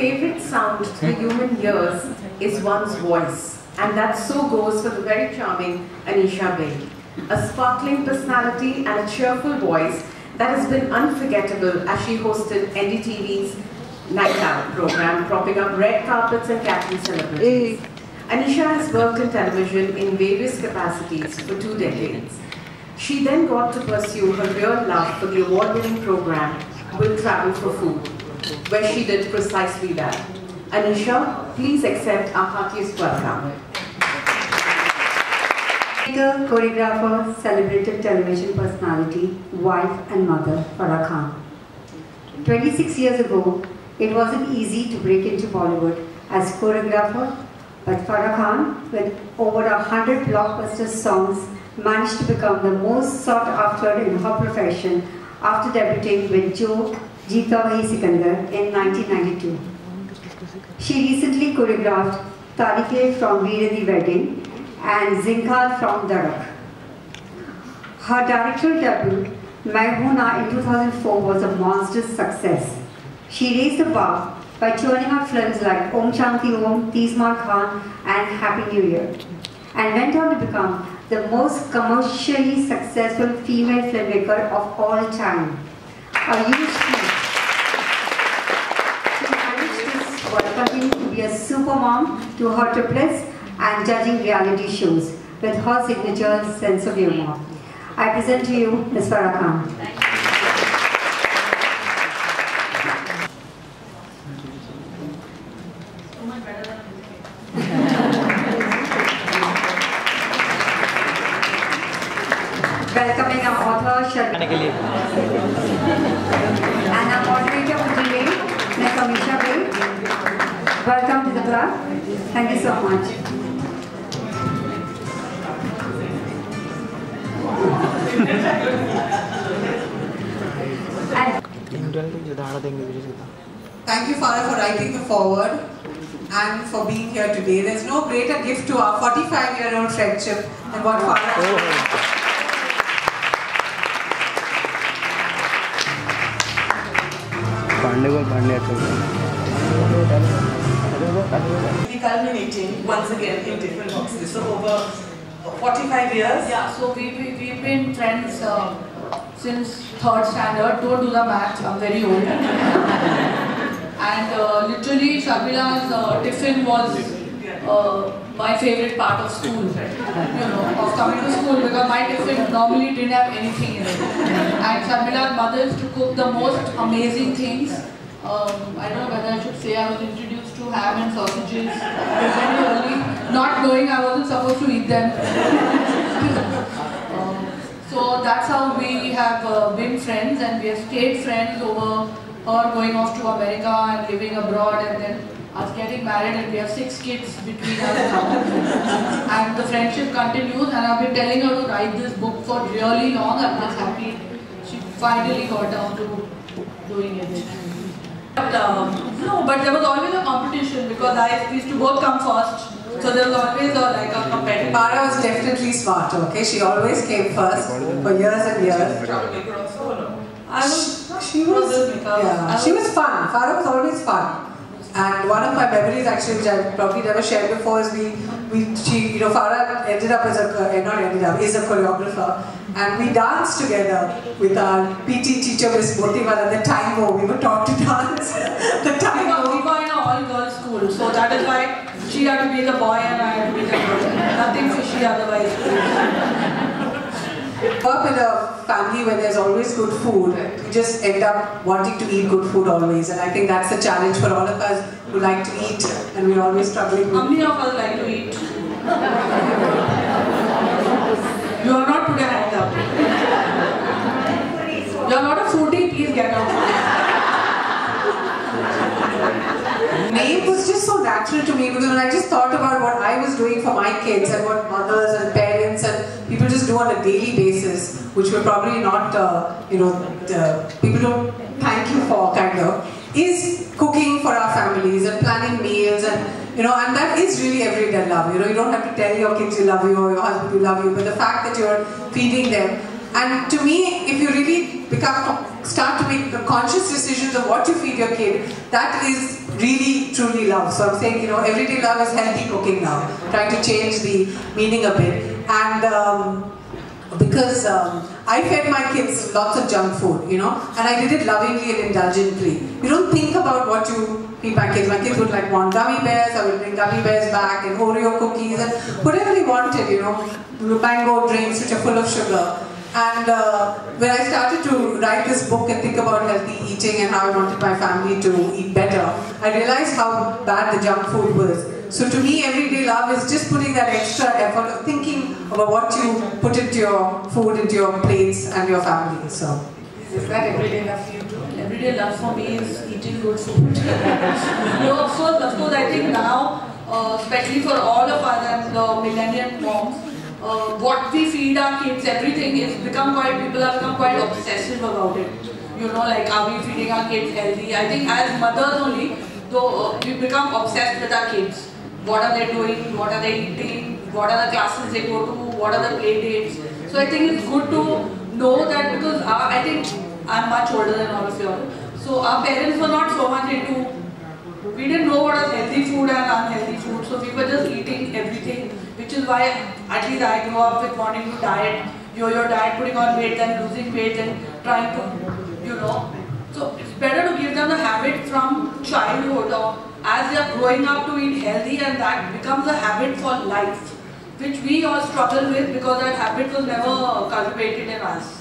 favorite sound to the human ears is one's voice, and that so goes for the very charming Anisha Baig. A sparkling personality and a cheerful voice that has been unforgettable as she hosted NDTV's Night Out program, propping up red carpets and catching celebrities. Anisha has worked in television in various capacities for 2 decades. She then got to pursue her real love for the award-winning program, Will Travel for Food, where she did precisely that. Anisha, please accept our heartiest welcome. Singer, choreographer, celebrated television personality, wife and mother, Farah Khan. 26 years ago, it wasn't easy to break into Bollywood as choreographer, but Farah Khan, with over 100 blockbuster songs, managed to become the most sought after in her profession after debuting with Jo Jeeta Wahi Sikandar in 1992. She recently choreographed Tarike from Veer the Wedding and Zinkhar from Dhadak. Her directorial debut, Main Hoon Na, in 2004 was a monstrous success. She raised the bar by churning out films like Om Shanti Om, Teesmar Khan and Happy New Year, and went on to become the most commercially successful female filmmaker of all time. A huge feat. She managed this while continuing to be a super mom to her triplets and judging reality shows with her signature sense of humor. I present to you Ms. Farah Khan. Welcoming our author, Sharmila, and our moderator for today, Ms. Anisha Baig. Welcome to the club. Thank you so much. Thank you, Farah, for writing the foreword and for being here today. There's no greater gift to our 45-year-old friendship than what Farah culminating once again in different boxes. So over 45 years? Yeah, so we've been friends since 3rd standard. Don't do the math, I'm very old. And literally Sharmila's tiffin was my favorite part of school. You know, of coming to school, because my tiffin normally didn't have anything in it. And Sharmila's mother used to cook the most amazing things. I don't know whether I should say I was introduced to ham and sausages very early, not knowing I wasn't supposed to eat them. So that's how we have been friends, and we have stayed friends over her going off to America and living abroad, and then us getting married, and we have 6 kids between us now. And the friendship continues, and I've been telling her to write this book for really long. I'm just happy she finally got down to doing it. But there was always a competition because we used to both come first. So there was always a competition. Farah was definitely smarter, okay? She always came first for years and years. She was fun. Farah was always fun. And one of my memories actually, which I probably never shared before, is Farah ended up as is a choreographer. And we danced together with our PT teacher, Miss Motiwala, the tango. We were taught to dance the tango. We were in an all-girls school, so that is why she had to be the boy and I had to be the girl. Nothing fishy otherwise. Grow up in a family where there's always good food, you just end up wanting to eat good food always. And I think that's the challenge for all of us who like to eat, and we're always struggling with. How many of us like to eat? You are not put a hand up. You are not a foodie, please get out. Name was just so natural to me, because when I just thought about what I was doing for my kids and what mothers and parents and people just do on a daily basis, which we're probably not, people don't thank you for, kind of, is cooking for our families and planning meals, and and that is really everyday love. You don't have to tell your kids you love you or your husband you love you, but the fact that you're feeding them. And to me, if you really start to make conscious decisions of what you feed your kid, that is really truly love. So I'm saying, everyday love is healthy cooking now. Trying to change the meaning a bit. And because I fed my kids lots of junk food, and I did it lovingly and indulgently. You don't think about what you feed my kids. My kids would want gummy bears, I would bring gummy bears back, and Oreo cookies, and whatever they wanted, mango drinks which are full of sugar. And when I started to write this book and think about healthy eating and how I wanted my family to eat better, I realized how bad the junk food was. So to me, everyday love is just putting that extra effort of thinking about what you put into your food, into your plates and your family. So is that everyday love for you too? Everyday love for me is eating good food. Of course, I think now, especially for all of us and the millennial moms, what we feed our kids, everything people have become quite obsessive about it. Are we feeding our kids healthy? I think as mothers only, though, we become obsessed with our kids. What are they doing? What are they eating? What are the classes they go to? What are the play dates? So I think it's good to know that, because I think I'm much older than all of you all. So our parents were not so much into, we didn't know what was healthy food and unhealthy food. So we were just eating everything, which is why at least I grew up with wanting to diet, your diet, putting on weight, then losing weight and trying to, So it's better to give them the habit from childhood or as they are growing up to eat healthy, and that becomes a habit for life, which we all struggle with because that habit was never cultivated in us.